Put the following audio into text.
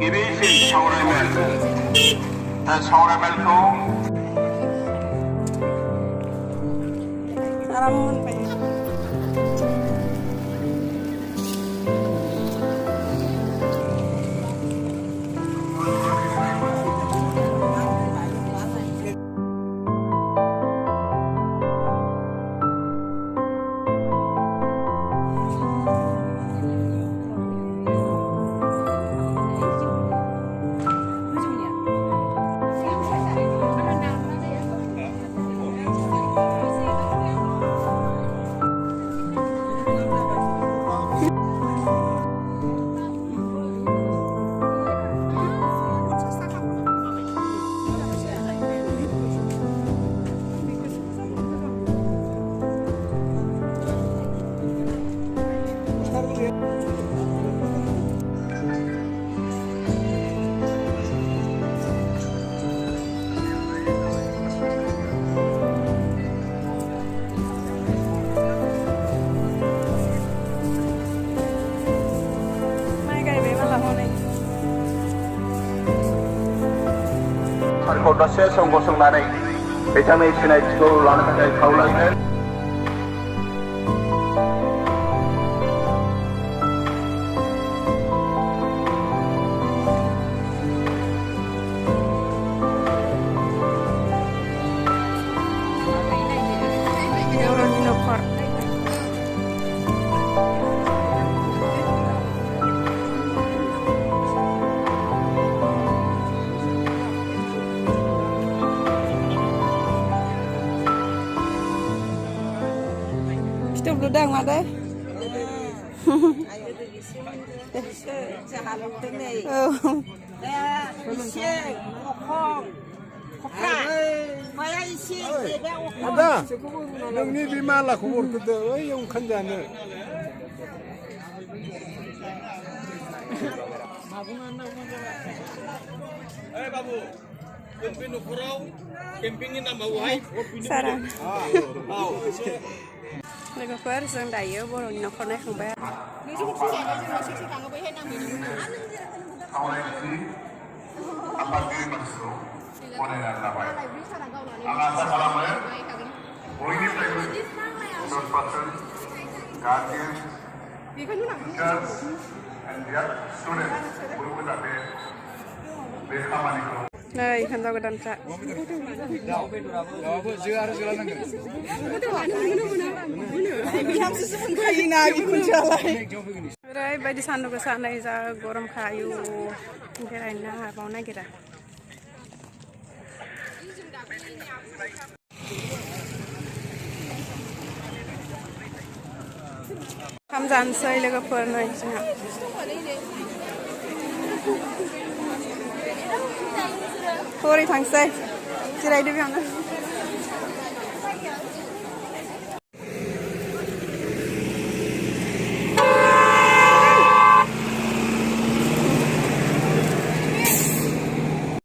गिबिसिन सावरायमेल दा सावरायमेलखौ आराम मोनबाय सरखौ दसे सम गसंनानै बिथांनि सिनायथिखौ लानो थाखाय खावलायगोन Itu beludang mata. Ada, nungni di malah kubur kita, yang kanjana. Babu, camping nukurau, campingnya nama wahai. Sarang. Logofer जों दायो बर'नि न'खरनाय खांबाय सावरायगिरि आफादगिरि मोनखौ गनायनानै लाबाय आं आसा खालामो बयनिफ्रायबो सरपारसन guardian teachers and their students बयबो जाहाथे बे खामानिखौ नै हिनजाव गोदानफ्रा ओरैबायदि सान्दुं गोसा नै जा गरमखा आयु बेरायनो हाबावनो नागिरा ओंखाम जानोसै लोगोफोर नै जोंहा हरै थांसै जिरायदो बेयावनो